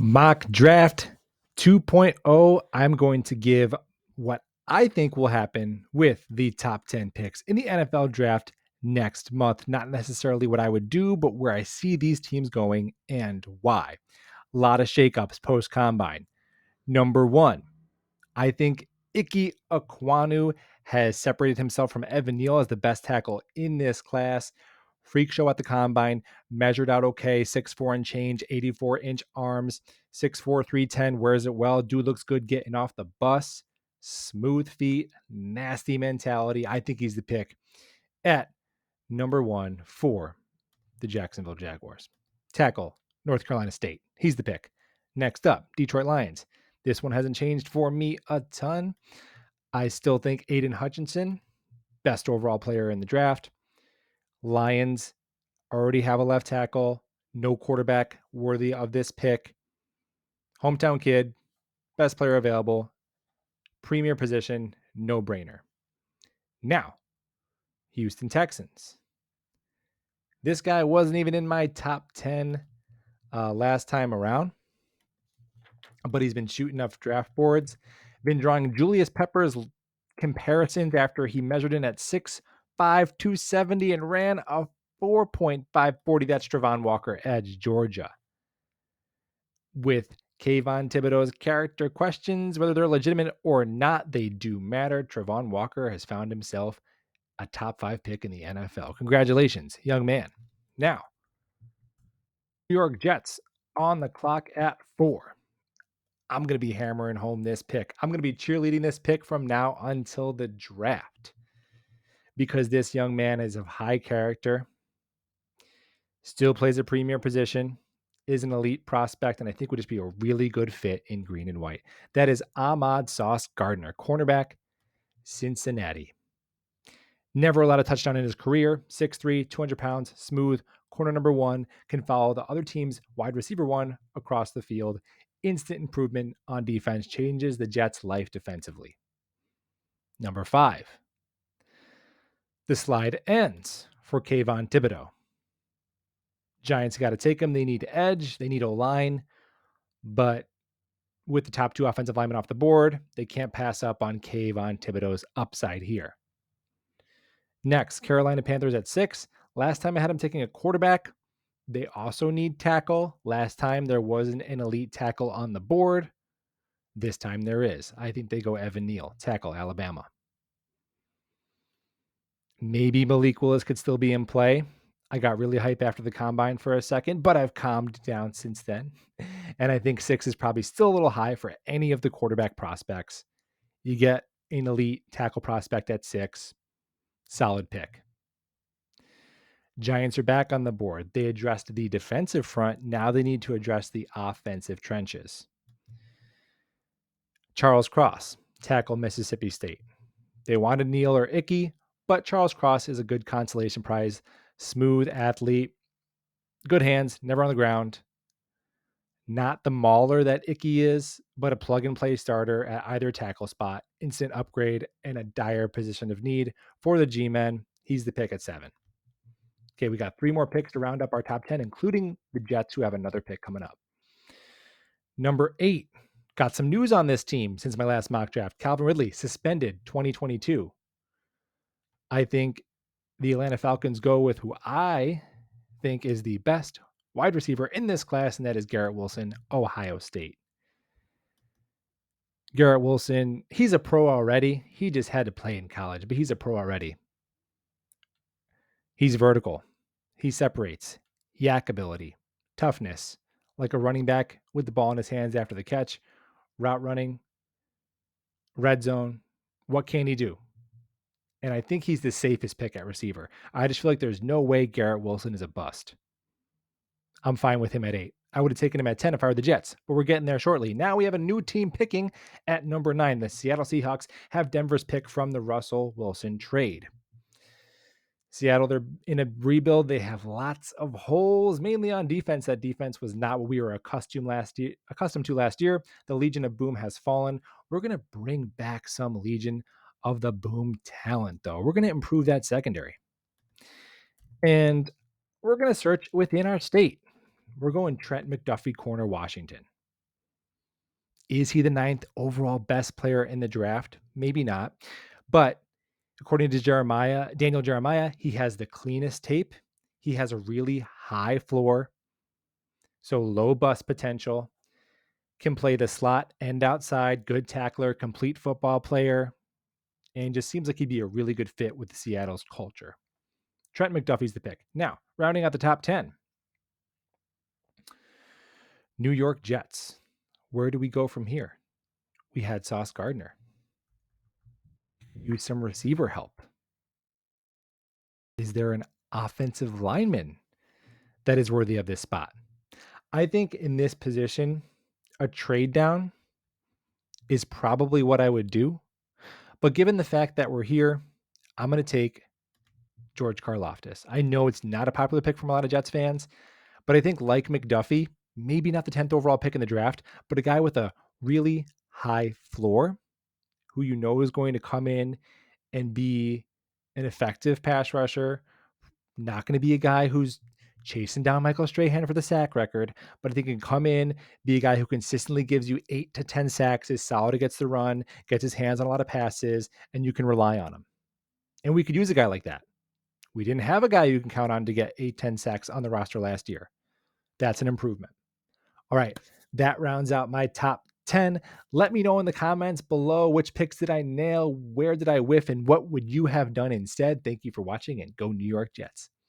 Mock draft 2.0. I'm going to give what I think will happen with the top 10 picks in the NFL draft next month. Not necessarily what I would do, but where I see these teams going and why. A lot of shakeups post combine. Number one, I think Ike Ekwonu has separated himself from Evan Neal as the best tackle in this class. Freak show at the combine, measured out okay, 6'4" and change, 84-inch arms, 6'4", 310, wears it well. Dude looks good getting off the bus. Smooth feet, nasty mentality. I think he's the pick at number one for the Jacksonville Jaguars. Tackle, North Carolina State. He's the pick. Next up, Detroit Lions. This one hasn't changed for me a ton. I still think Aiden Hutchinson, best overall player in the draft. Lions already have a left tackle, no quarterback worthy of this pick. Hometown kid, best player available, premier position, no brainer. Now, Houston Texans. This guy wasn't even in my top 10 last time around, but he's been shooting up draft boards. Been drawing Julius Peppers comparisons after he measured in at 6'5", 270 and ran a 4.540. That's Travon Walker, edge, Georgia. With Kayvon Thibodeau's character questions, whether they're legitimate or not, they do matter. Travon Walker has found himself a top 5 pick in the NFL. Congratulations, young man. Now, New York Jets on the clock at 4. I'm going to be hammering home this pick. I'm going to be cheerleading this pick from now until the draft because this young man is of high character, still plays a premier position, is an elite prospect, and I think would just be a really good fit in green and white. That is Ahmad Sauce Gardner, cornerback, Cincinnati. Never allowed a touchdown in his career. 6'3", 200 pounds, smooth, corner number one, can follow the other team's wide receiver one across the field. Instant improvement on defense, changes the Jets' life defensively. Number 5. The slide ends for Kayvon Thibodeau. Giants got to take him. They need edge. They need O-line. But with the top 2 offensive linemen off the board, they can't pass up on Kayvon Thibodeau's upside here. Next, Carolina Panthers at 6. Last time I had them taking a quarterback. They also need tackle. Last time there wasn't an elite tackle on the board. This time there is. I think they go Evan Neal, tackle, Alabama. Maybe Malik Willis could still be in play. I got really hype after the combine for a second, but I've calmed down since then. And I think 6 is probably still a little high for any of the quarterback prospects. You get an elite tackle prospect at 6. Solid pick. Giants are back on the board. They addressed the defensive front. Now they need to address the offensive trenches. Charles Cross, tackle, Mississippi State. They wanted Neal or Icky, but Charles Cross is a good consolation prize. Smooth athlete, good hands, never on the ground. Not the mauler that Icky is, but a plug-and-play starter at either tackle spot. Instant upgrade and a dire position of need for the G-men. He's the pick at 7. Okay, we got 3 more picks to round up our top 10, including the Jets, who have another pick coming up. Number 8. Got some news on this team since my last mock draft. Calvin Ridley, suspended 2022. I think the Atlanta Falcons go with who I think is the best wide receiver in this class, and that is Garrett Wilson, Ohio State. Garrett Wilson, he's a pro already. He just had to play in college, but he's a pro already. He's vertical. He separates. Yak ability. Toughness. Like a running back with the ball in his hands after the catch. Route running. Red zone. What can he do? And I think he's the safest pick at receiver. I just feel like there's no way Garrett Wilson is a bust. I'm fine with him at 8. I would have taken him at 10 if I were the Jets, but we're getting there shortly. Now we have a new team picking at number 9. The Seattle Seahawks have Denver's pick from the Russell Wilson trade. Seattle, they're in a rebuild. They have lots of holes, mainly on defense. That defense was not what we were accustomed to last year. The Legion of Boom has fallen. We're going to bring back some Legion of the Boom talent, though. We're going to improve that secondary. And we're going to search within our state. We're going Trent McDuffie, corner, Washington. Is he the ninth overall best player in the draft? Maybe not. But according to Daniel Jeremiah, he has the cleanest tape. He has a really high floor, so low bust potential. Can play the slot and outside, good tackler, complete football player, and just seems like he'd be a really good fit with Seattle's culture. Trent McDuffie's the pick. Now, rounding out the top 10, New York Jets. Where do we go from here? We had Sauce Gardner. Use some receiver help. Is there an offensive lineman that is worthy of this spot? I think in this position, a trade down is probably what I would do. But given the fact that we're here, I'm going to take George Karlaftis. I know it's not a popular pick from a lot of Jets fans, but I think like McDuffie, maybe not the 10th overall pick in the draft, but a guy with a really high floor who you know is going to come in and be an effective pass rusher. Not going to be a guy who's chasing down Michael Strahan for the sack record, but I think he can come in, be a guy who consistently gives you 8 to 10 sacks, is solid against the run, gets his hands on a lot of passes, and you can rely on him. And we could use a guy like that. We didn't have a guy you can count on to get 8, 10 sacks on the roster last year. That's an improvement. All right, that rounds out my top 10. Let me know in the comments below which picks did I nail, where did I whiff, and what would you have done instead? Thank you for watching, and go New York Jets.